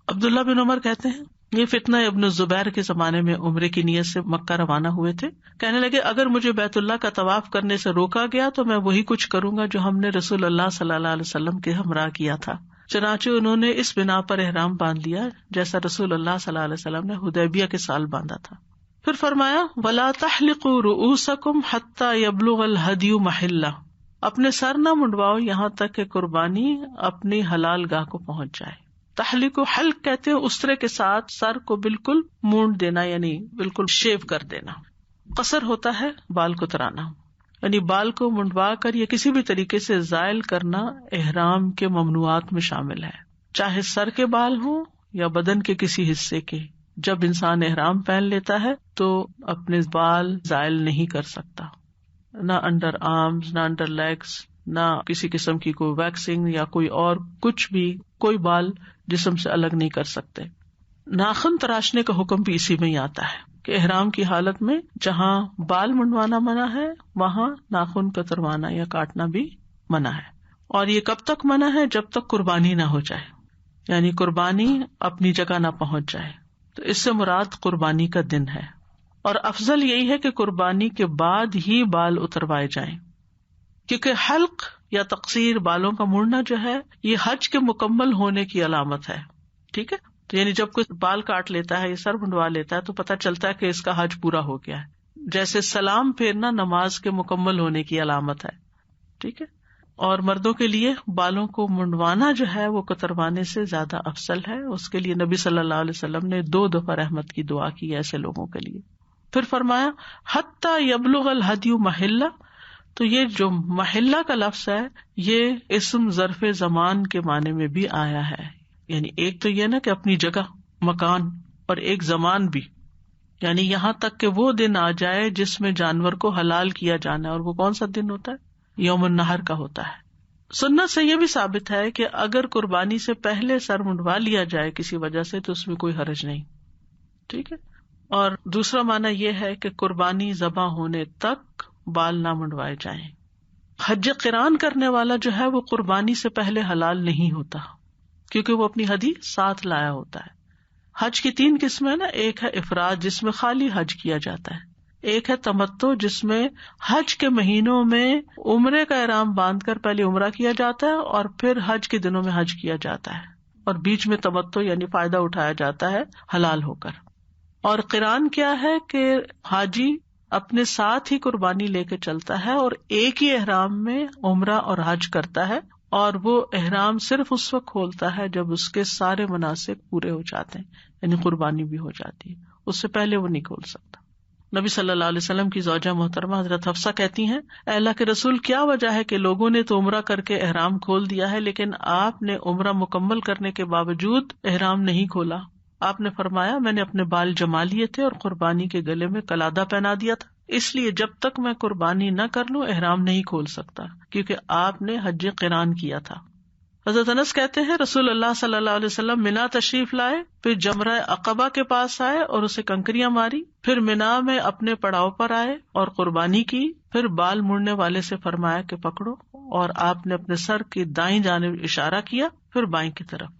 A: عبداللہ بن عمر کہتے ہیں یہ فتنہ ابن الزبیر کے زمانے میں عمرے کی نیت سے مکہ روانہ ہوئے تھے. کہنے لگے اگر مجھے بیت اللہ کا طواف کرنے سے روکا گیا تو میں وہی کچھ کروں گا جو ہم نے رسول اللہ صلی اللہ علیہ وسلم کے ہمراہ کیا تھا. چنانچہ انہوں نے اس بنا پر احرام باندھ لیا جیسا رسول اللہ صلی اللہ علیہ وسلم نے حدیبیہ کے سال باندھا تھا. پھر فرمایا وَلَا تَحْلِقُوا رُؤُوسَكُمْ حَتَّى يَبْلُغَ الْهَدْيُ مَحِلَّهُ، اپنے سر نہ منڈواؤ یہاں تک کہ قربانی اپنی حلال گاہ کو پہنچ جائے. تحلیق حلق کہتے ہیں اس طرح کے ساتھ سر کو بالکل مونڈ دینا، یعنی بالکل شیو کر دینا. قصر ہوتا ہے بال کترانا، یعنی بال کو منڈوا کر یا کسی بھی طریقے سے زائل کرنا احرام کے ممنوعات میں شامل ہے، چاہے سر کے بال ہوں یا بدن کے کسی حصے کے. جب انسان احرام پہن لیتا ہے تو اپنے بال زائل نہیں کر سکتا، نہ انڈر آرمز، نہ انڈر لیگز، نہ کسی قسم کی کوئی ویکسنگ یا کوئی اور کچھ بھی، کوئی بال جسم سے الگ نہیں کر سکتے. ناخن تراشنے کا حکم بھی اسی میں ہی آتا ہے کہ احرام کی حالت میں جہاں بال منڈوانا منع ہے وہاں ناخن کتروانا یا کاٹنا بھی منع ہے. اور یہ کب تک منع ہے؟ جب تک قربانی نہ ہو جائے، یعنی قربانی اپنی جگہ نہ پہنچ جائے. تو اس سے مراد قربانی کا دن ہے، اور افضل یہی ہے کہ قربانی کے بعد ہی بال اتروائے جائیں، کیونکہ حلق یا تقصیر، بالوں کا مڑنا جو ہے، یہ حج کے مکمل ہونے کی علامت ہے. ٹھیک ہے، تو یعنی جب کوئی بال کاٹ لیتا ہے یا سر منڈوا لیتا ہے تو پتہ چلتا ہے کہ اس کا حج پورا ہو گیا ہے. جیسے سلام پھیرنا نماز کے مکمل ہونے کی علامت ہے. ٹھیک ہے، اور مردوں کے لیے بالوں کو منڈوانا جو ہے وہ کتروانے سے زیادہ افضل ہے. اس کے لیے نبی صلی اللہ علیہ وسلم نے 2 دفعہ رحمت کی دعا کی ایسے لوگوں کے لیے. پھر فرمایا حتی یبلغ الہدی محلہ. تو یہ جو محلہ کا لفظ ہے یہ اسم ظرف زمان کے معنی میں بھی آیا ہے، یعنی ایک تو یہ نا کہ اپنی جگہ، مکان، اور ایک زمان بھی، یعنی یہاں تک کہ وہ دن آ جائے جس میں جانور کو حلال کیا جانا ہے. اور وہ کون سا دن ہوتا ہے؟ یوم النحر کا ہوتا ہے. سنت سے یہ بھی ثابت ہے کہ اگر قربانی سے پہلے سر منڈوا لیا جائے کسی وجہ سے تو اس میں کوئی حرج نہیں. ٹھیک ہے، اور دوسرا معنی یہ ہے کہ قربانی ذبح ہونے تک بال نہ منڈوائے جائیں. حج قران کرنے والا جو ہے وہ قربانی سے پہلے حلال نہیں ہوتا کیونکہ وہ اپنی ہدی ساتھ لایا ہوتا ہے. حج کی 3 قسمیں ہیں نا، ایک ہے افراد جس میں خالی حج کیا جاتا ہے، ایک ہے تمتع جس میں حج کے مہینوں میں عمرے کا احرام باندھ کر پہلے عمرہ کیا جاتا ہے اور پھر حج کے دنوں میں حج کیا جاتا ہے، اور بیچ میں تمتع یعنی فائدہ اٹھایا جاتا ہے حلال ہو کر. اور قران کیا ہے کہ حاجی اپنے ساتھ ہی قربانی لے کے چلتا ہے اور ایک ہی احرام میں عمرہ اور حج کرتا ہے، اور وہ احرام صرف اس وقت کھولتا ہے جب اس کے سارے مناسک پورے ہو جاتے ہیں، یعنی قربانی بھی ہو جاتی ہے. اس سے پہلے وہ نہیں کھول سکتا. نبی صلی اللہ علیہ وسلم کی زوجہ محترمہ حضرت حفصہ کہتی ہیں، اے اللہ کے رسول، کیا وجہ ہے کہ لوگوں نے تو عمرہ کر کے احرام کھول دیا ہے لیکن آپ نے عمرہ مکمل کرنے کے باوجود احرام نہیں کھولا؟ آپ نے فرمایا، میں نے اپنے بال جما لیے تھے اور قربانی کے گلے میں قلادہ پہنا دیا تھا، اس لیے جب تک میں قربانی نہ کر لوں احرام نہیں کھول سکتا، کیونکہ آپ نے حج قران کیا تھا. حضرت انس کہتے ہیں، رسول اللہ صلی اللہ علیہ وسلم منا تشریف لائے، پھر جمرہ عقبہ کے پاس آئے اور اسے کنکریاں ماری، پھر منا میں اپنے پڑاؤ پر آئے اور قربانی کی، پھر بال مڑنے والے سے فرمایا کہ پکڑو، اور آپ نے اپنے سر کی دائیں جانب اشارہ کیا، پھر بائیں کی طرف،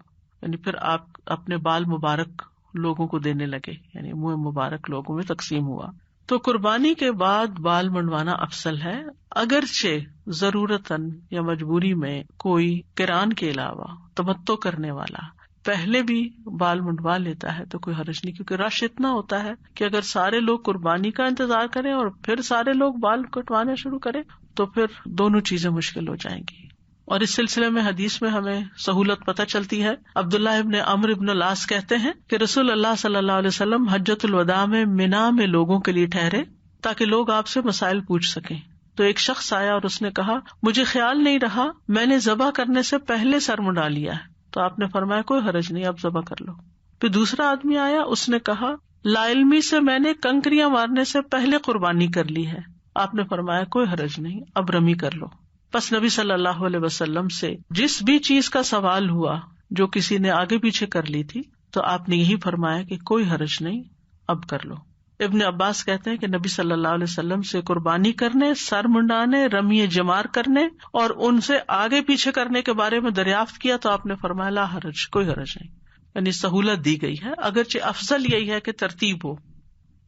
A: یعنی پھر آپ اپنے بال مبارک لوگوں کو دینے لگے، یعنی منہ مبارک لوگوں میں تقسیم ہوا. تو قربانی کے بعد بال منڈوانا افضل ہے، اگرچہ ضرورتاً یا مجبوری میں کوئی قران کے علاوہ تمتع کرنے والا پہلے بھی بال منڈوا لیتا ہے تو کوئی حرج نہیں، کیونکہ رش اتنا ہوتا ہے کہ اگر سارے لوگ قربانی کا انتظار کریں اور پھر سارے لوگ بال کٹوانا شروع کریں تو پھر دونوں چیزیں مشکل ہو جائیں گی. اور اس سلسلے میں حدیث میں ہمیں سہولت پتہ چلتی ہے. عبداللہ ابن عمرو ابن العاص کہتے ہیں کہ رسول اللہ صلی اللہ علیہ وسلم حجۃ الوداع میں منا میں لوگوں کے لیے ٹھہرے تاکہ لوگ آپ سے مسائل پوچھ سکیں. تو ایک شخص آیا اور اس نے کہا، مجھے خیال نہیں رہا، میں نے ذبح کرنے سے پہلے سر منڈا لیا ہے. تو آپ نے فرمایا، کوئی حرج نہیں، اب ذبح کر لو. پھر دوسرا آدمی آیا، اس نے کہا، لا علمی سے میں نے کنکریاں مارنے سے پہلے قربانی کر لی ہے. آپ نے فرمایا، کوئی حرج نہیں، اب رمی کر لو. پس نبی صلی اللہ علیہ وسلم سے جس بھی چیز کا سوال ہوا جو کسی نے آگے پیچھے کر لی تھی تو آپ نے یہی فرمایا کہ کوئی حرج نہیں، اب کر لو. ابن عباس کہتے ہیں کہ نبی صلی اللہ علیہ وسلم سے قربانی کرنے، سر منڈانے، رمی جمار کرنے اور ان سے آگے پیچھے کرنے کے بارے میں دریافت کیا تو آپ نے فرمایا، لا حرج، کوئی حرج نہیں، یعنی سہولت دی گئی ہے، اگرچہ افضل یہی ہے کہ ترتیب ہو.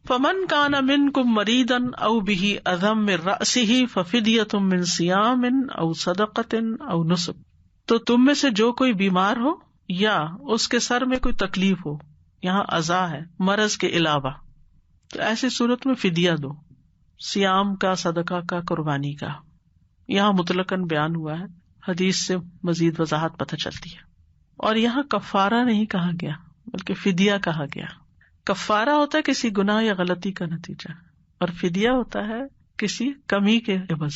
A: فمن کان منکم مریضا او به اذى من رأسه ففدیۃ من صیام او صدقۃ او نسک. تو تم میں سے جو کوئی بیمار ہو یا اس کے سر میں کوئی تکلیف ہو، یہاں اذى ہے مرض کے علاوہ، تو ایسی صورت میں فدیہ دو، صیام کا، صدقہ کا، قربانی کا. یہاں مطلقاً بیان ہوا ہے، حدیث سے مزید وضاحت پتہ چلتی ہے. اور یہاں کفارہ نہیں کہا گیا بلکہ فدیہ کہا گیا. کفارہ ہوتا ہے کسی گناہ یا غلطی کا نتیجہ، اور فدیہ ہوتا ہے کسی کمی کے عوض.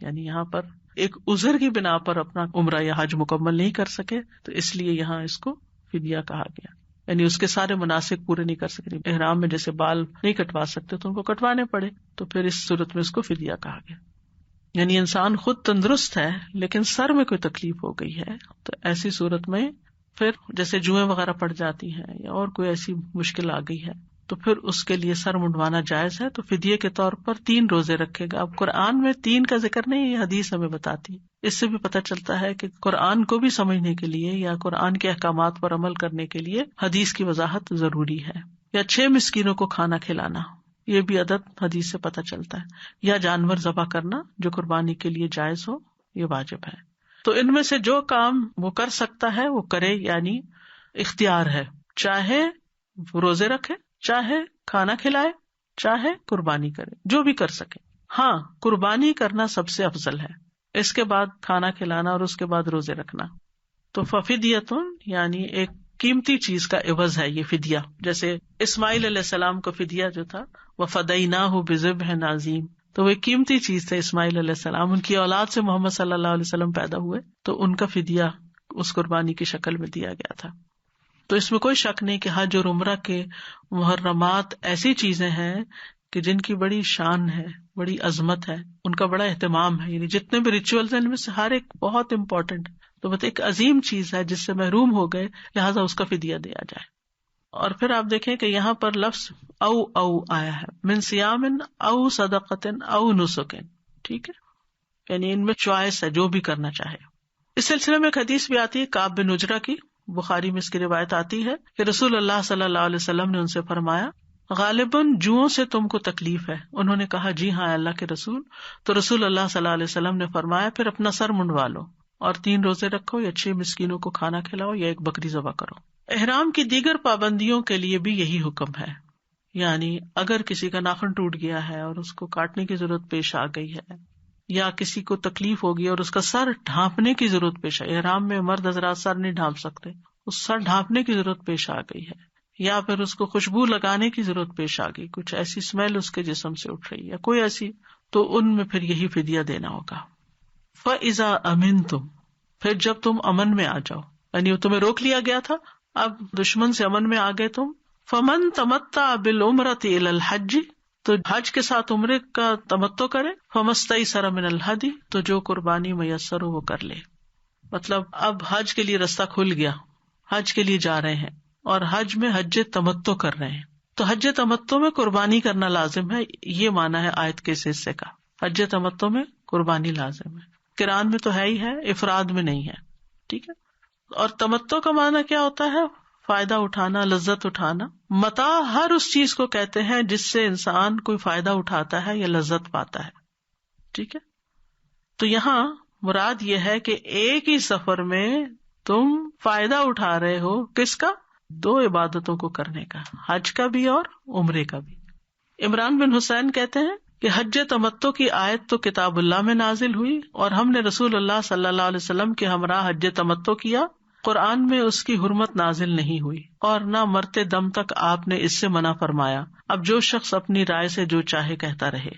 A: یعنی یہاں پر ایک عذر کی بنا پر اپنا عمرہ یا حج مکمل نہیں کر سکے تو اس لیے یہاں اس کو فدیہ کہا گیا. یعنی اس کے سارے مناسک پورے نہیں کر سکتے. احرام میں جیسے بال نہیں کٹوا سکتے تو ان کو کٹوانے پڑے، تو پھر اس صورت میں اس کو فدیہ کہا گیا. یعنی انسان خود تندرست ہے لیکن سر میں کوئی تکلیف ہو گئی ہے تو ایسی صورت میں پھر جیسے جوئیں وغیرہ پڑ جاتی ہیں یا اور کوئی ایسی مشکل آ گئی ہے تو پھر اس کے لیے سر منڈوانا جائز ہے. تو فدیے کے طور پر 3 روزے رکھے گا. اب قرآن میں 3 کا ذکر نہیں، یہ حدیث ہمیں بتاتی. اس سے بھی پتہ چلتا ہے کہ قرآن کو بھی سمجھنے کے لیے یا قرآن کے احکامات پر عمل کرنے کے لیے حدیث کی وضاحت ضروری ہے. یا 6 مسکینوں کو کھانا کھلانا، یہ بھی عدد حدیث سے پتہ چلتا ہے. یا جانور ذبح کرنا جو قربانی کے لیے جائز ہو، یہ واجب ہے. تو ان میں سے جو کام وہ کر سکتا ہے وہ کرے، یعنی اختیار ہے. چاہے روزے رکھے، چاہے کھانا کھلائے، چاہے قربانی کرے، جو بھی کر سکے. ہاں، قربانی کرنا سب سے افضل ہے، اس کے بعد کھانا کھلانا اور اس کے بعد روزے رکھنا. تو ففدیۃ یعنی ایک قیمتی چیز کا عوض ہے یہ فدیہ. جیسے اسماعیل علیہ السلام کو فدیہ جو تھا وَفَدَيْنَاهُ بِذِبْحٍ عَظِيمٍ، تو وہ ایک قیمتی چیز تھے. اسماعیل علیہ السلام ان کی اولاد سے محمد صلی اللہ علیہ وسلم پیدا ہوئے تو ان کا فدیہ اس قربانی کی شکل میں دیا گیا تھا. تو اس میں کوئی شک نہیں کہ حج اور عمرہ کے محرمات ایسی چیزیں ہیں کہ جن کی بڑی شان ہے، بڑی عظمت ہے، ان کا بڑا اہتمام ہے. یعنی جتنے بھی ریچولز ہیں ان میں سے ہر ایک بہت امپورٹنٹ، تو مطلب ایک عظیم چیز ہے جس سے محروم ہو گئے، لہٰذا اس کا فدیہ دیا جائے. اور پھر آپ دیکھیں کہ یہاں پر لفظ او آیا ہے، من صیام او صدقۃ او نسک. ٹھیک ہے، یعنی ان میں چوائس ہے، جو بھی کرنا چاہے. اس سلسلے میں ایک حدیث بھی آتی ہے کعب بن عجرہ کی، بخاری میں اس کی روایت آتی ہے کہ رسول اللہ صلی اللہ علیہ وسلم نے ان سے فرمایا غالباً جوؤں سے تم کو تکلیف ہے. انہوں نے کہا جی ہاں اللہ کے رسول. تو رسول اللہ صلی اللہ علیہ وسلم نے فرمایا پھر اپنا سر منڈوا لو اور 3 روزے رکھو یا 6 مسکینوں کو کھانا کھلاؤ یا ایک بکری ذبح کرو. احرام کی دیگر پابندیوں کے لیے بھی یہی حکم ہے. یعنی اگر کسی کا ناخن ٹوٹ گیا ہے اور اس کو کاٹنے کی ضرورت پیش آ گئی ہے، یا کسی کو تکلیف ہوگی اور اس کا سر ڈھانپنے کی ضرورت پیش آئی، احرام میں مرد حضرات سر نہیں ڈھانپ سکتے، اس سر ڈھانپنے کی ضرورت پیش آ گئی ہے، یا پھر اس کو خوشبو لگانے کی ضرورت پیش آ گئی، کچھ ایسی اسمیل اس کے جسم سے اٹھ رہی ہے کوئی ایسی، تو ان میں پھر یہی فدیہ دینا ہوگا. فَإِذَا أَمِنْتُمْ، پھر جب تم امن میں آ جاؤ، یعنی تمہیں روک لیا گیا تھا، اب دشمن سے امن میں آ گئے تم. فَمَن تَمَتَّعَ بِالْعُمْرَةِ إِلَى الْحَجِّ، تو حج کے ساتھ عمرے کا تمتع کرے. فَمَسْتَيْسَرَ مِنَ الْهَدْيِ، تو جو قربانی میسر ہو وہ کر لے. مطلب اب حج کے لیے رستہ کھل گیا، حج کے لیے جا رہے ہیں اور حج میں حج تمتع کر رہے ہیں، تو حج تمتع میں قربانی کرنا لازم ہے. یہ معنی ہے آیت کے اس حصے کا، حج تمتع میں قربانی لازم ہے. قران میں تو ہے ہی ہے، افراد میں نہیں ہے. ٹھیک ہے. اور تمتع کا معنی کیا ہوتا ہے؟ فائدہ اٹھانا، لذت اٹھانا. متاع ہر اس چیز کو کہتے ہیں جس سے انسان کوئی فائدہ اٹھاتا ہے یا لذت پاتا ہے. ٹھیک ہے. تو یہاں مراد یہ ہے کہ ایک ہی سفر میں تم فائدہ اٹھا رہے ہو، کس کا؟ 2 عبادتوں کو کرنے کا، حج کا بھی اور عمرے کا بھی. عمران بن حسین کہتے ہیں کہ حج تمتع کی آیت تو کتاب اللہ میں نازل ہوئی اور ہم نے رسول اللہ صلی اللہ علیہ وسلم کے ہمراہ حج تمتع کیا. قرآن میں اس کی حرمت نازل نہیں ہوئی اور نہ مرتے دم تک آپ نے اس سے منع فرمایا. اب جو شخص اپنی رائے سے جو چاہے کہتا رہے.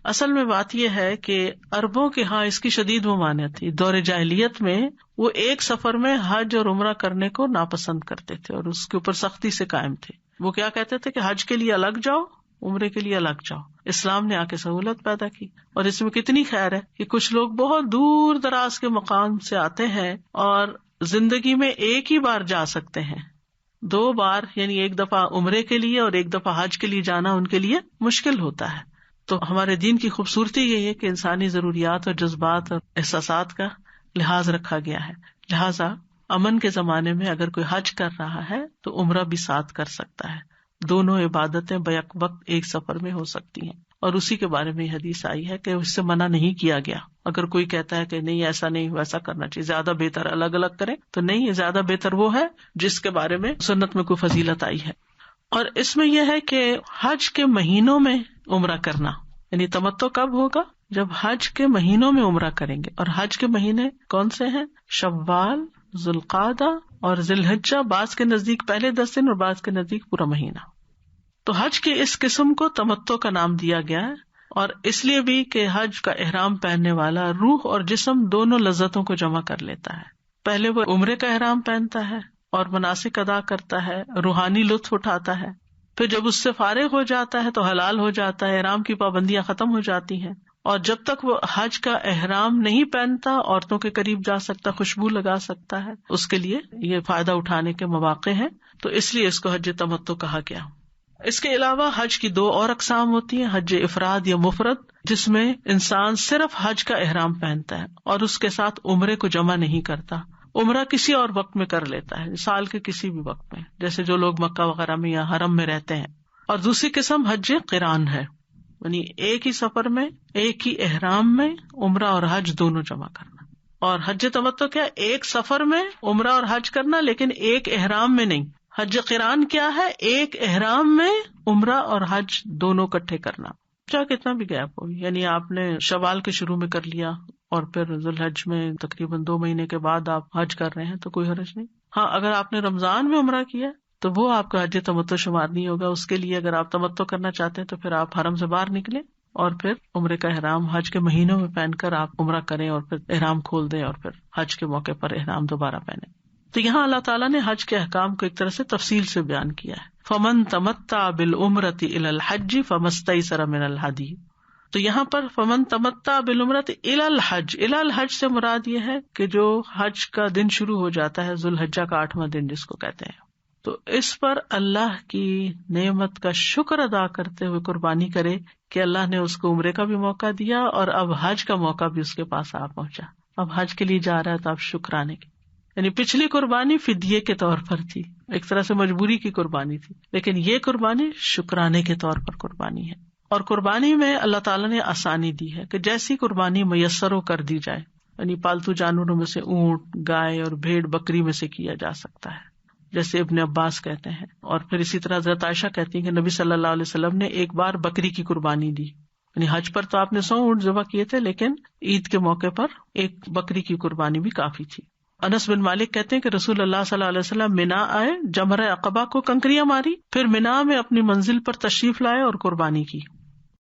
A: اصل میں بات یہ ہے کہ عربوں کے ہاں اس کی شدید ممانعت تھی. دور جاہلیت میں وہ ایک سفر میں حج اور عمرہ کرنے کو ناپسند کرتے تھے اور اس کے اوپر سختی سے قائم تھے. وہ کیا کہتے تھے کہ حج کے لیے الگ جاؤ، عمرے کے لیے الگ جاؤ. اسلام نے آ کے سہولت پیدا کی اور اس میں کتنی خیر ہے کہ کچھ لوگ بہت دور دراز کے مقام سے آتے ہیں اور زندگی میں ایک ہی بار جا سکتے ہیں. 2 بار یعنی ایک دفعہ عمرے کے لیے اور ایک دفعہ حج کے لیے جانا ان کے لیے مشکل ہوتا ہے. تو ہمارے دین کی خوبصورتی یہی ہے کہ انسانی ضروریات اور جذبات اور احساسات کا لحاظ رکھا گیا ہے. لہٰذا امن کے زمانے میں اگر کوئی حج کر رہا ہے تو عمرہ بھی ساتھ کر سکتا ہے. دونوں عبادتیں بیک وقت ایک سفر میں ہو سکتی ہیں اور اسی کے بارے میں حدیث آئی ہے کہ اس سے منع نہیں کیا گیا. اگر کوئی کہتا ہے کہ نہیں ایسا نہیں ویسا کرنا چاہیے، زیادہ بہتر الگ الگ کریں، تو نہیں، زیادہ بہتر وہ ہے جس کے بارے میں سنت میں کوئی فضیلت آئی ہے. اور اس میں یہ ہے کہ حج کے مہینوں میں عمرہ کرنا، یعنی تمتع کب ہوگا؟ جب حج کے مہینوں میں عمرہ کریں گے. اور حج کے مہینے کون سے ہیں؟ شوال، ذوالقعدہ اور ذی الحجہ، بعض کے نزدیک پہلے 10 دن اور بعض کے نزدیک پورا مہینہ. تو حج کی اس قسم کو تمتع کا نام دیا گیا ہے، اور اس لیے بھی کہ حج کا احرام پہننے والا روح اور جسم دونوں لذتوں کو جمع کر لیتا ہے. پہلے وہ عمرے کا احرام پہنتا ہے اور مناسک ادا کرتا ہے، روحانی لطف اٹھاتا ہے. پھر جب اس سے فارغ ہو جاتا ہے تو حلال ہو جاتا ہے، احرام کی پابندیاں ختم ہو جاتی ہیں. اور جب تک وہ حج کا احرام نہیں پہنتا عورتوں کے قریب جا سکتا، خوشبو لگا سکتا ہے، اس کے لیے یہ فائدہ اٹھانے کے مواقع ہیں. تو اس لیے اس کو حج تمتع کہا گیا. اس کے علاوہ حج کی 2 اور اقسام ہوتی ہیں، حج افراد یا مفرد، جس میں انسان صرف حج کا احرام پہنتا ہے اور اس کے ساتھ عمرے کو جمع نہیں کرتا. عمرہ کسی اور وقت میں کر لیتا ہے، سال کے کسی بھی وقت میں، جیسے جو لوگ مکہ وغیرہ میں یا حرم میں رہتے ہیں. اور دوسری قسم حج قران ہے، یعنی ایک ہی سفر میں ایک ہی احرام میں عمرہ اور حج دونوں جمع کرنا. اور حج تمتع کیا؟ ایک سفر میں عمرہ اور حج کرنا، لیکن ایک احرام میں نہیں. حج قران کیا ہے؟ ایک احرام میں عمرہ اور حج دونوں اکٹھے کرنا، چاہے کتنا بھی گیپ ہو. یعنی آپ نے شوال کے شروع میں کر لیا اور پھر ذی الحج میں تقریباً 2 مہینے کے بعد آپ حج کر رہے ہیں تو کوئی حرج نہیں. ہاں، اگر آپ نے رمضان میں عمرہ کیا تو وہ آپ کا حج تمتع شمار نہیں ہوگا. اس کے لیے اگر آپ تمتع کرنا چاہتے ہیں تو پھر آپ حرم سے باہر نکلیں اور پھر عمرے کا احرام حج کے مہینوں میں پہن کر آپ عمرہ کریں اور پھر احرام کھول دیں اور پھر حج کے موقع پر احرام دوبارہ پہنیں. تو یہاں اللہ تعالیٰ نے حج کے احکام کو ایک طرح سے تفصیل سے بیان کیا ہے. فمن تمتع بالعمرۃ الی الحج فمستیسر من الہدی. تو یہاں پر فمن تمتع بالعمرۃ الی الحج، الی الحج سے مراد یہ ہے کہ جو حج کا دن شروع ہو جاتا ہے ذی الحجہ کا 8واں دن جس کو کہتے ہیں، تو اس پر اللہ کی نعمت کا شکر ادا کرتے ہوئے قربانی کرے کہ اللہ نے اس کو عمرے کا بھی موقع دیا اور اب حج کا موقع بھی اس کے پاس آ پہنچا. اب حج کے لیے جا رہا ہے تو اب شکرانے کی، یعنی پچھلی قربانی فدیے کے طور پر تھی، ایک طرح سے مجبوری کی قربانی تھی، لیکن یہ قربانی شکرانے کے طور پر قربانی ہے. اور قربانی میں اللہ تعالیٰ نے آسانی دی ہے کہ جیسی قربانی میسر ہو کر دی جائے، یعنی پالتو جانوروں میں سے اونٹ، گائے اور بھیڑ بکری میں سے کیا جا سکتا ہے، جیسے ابن عباس کہتے ہیں. اور پھر اسی طرح حضرت عائشہ کہتی ہیں کہ نبی صلی اللہ علیہ وسلم نے ایک بار بکری کی قربانی دی، یعنی حج پر تو آپ نے 100 اونٹ ذبح کیے تھے، لیکن عید کے موقع پر ایک بکری کی قربانی بھی کافی تھی. انس بن مالک کہتے ہیں کہ رسول اللہ صلی اللہ علیہ وسلم منا آئے، جمرہ عقبہ کو کنکریاں ماری، پھر منا میں اپنی منزل پر تشریف لائے اور قربانی کی.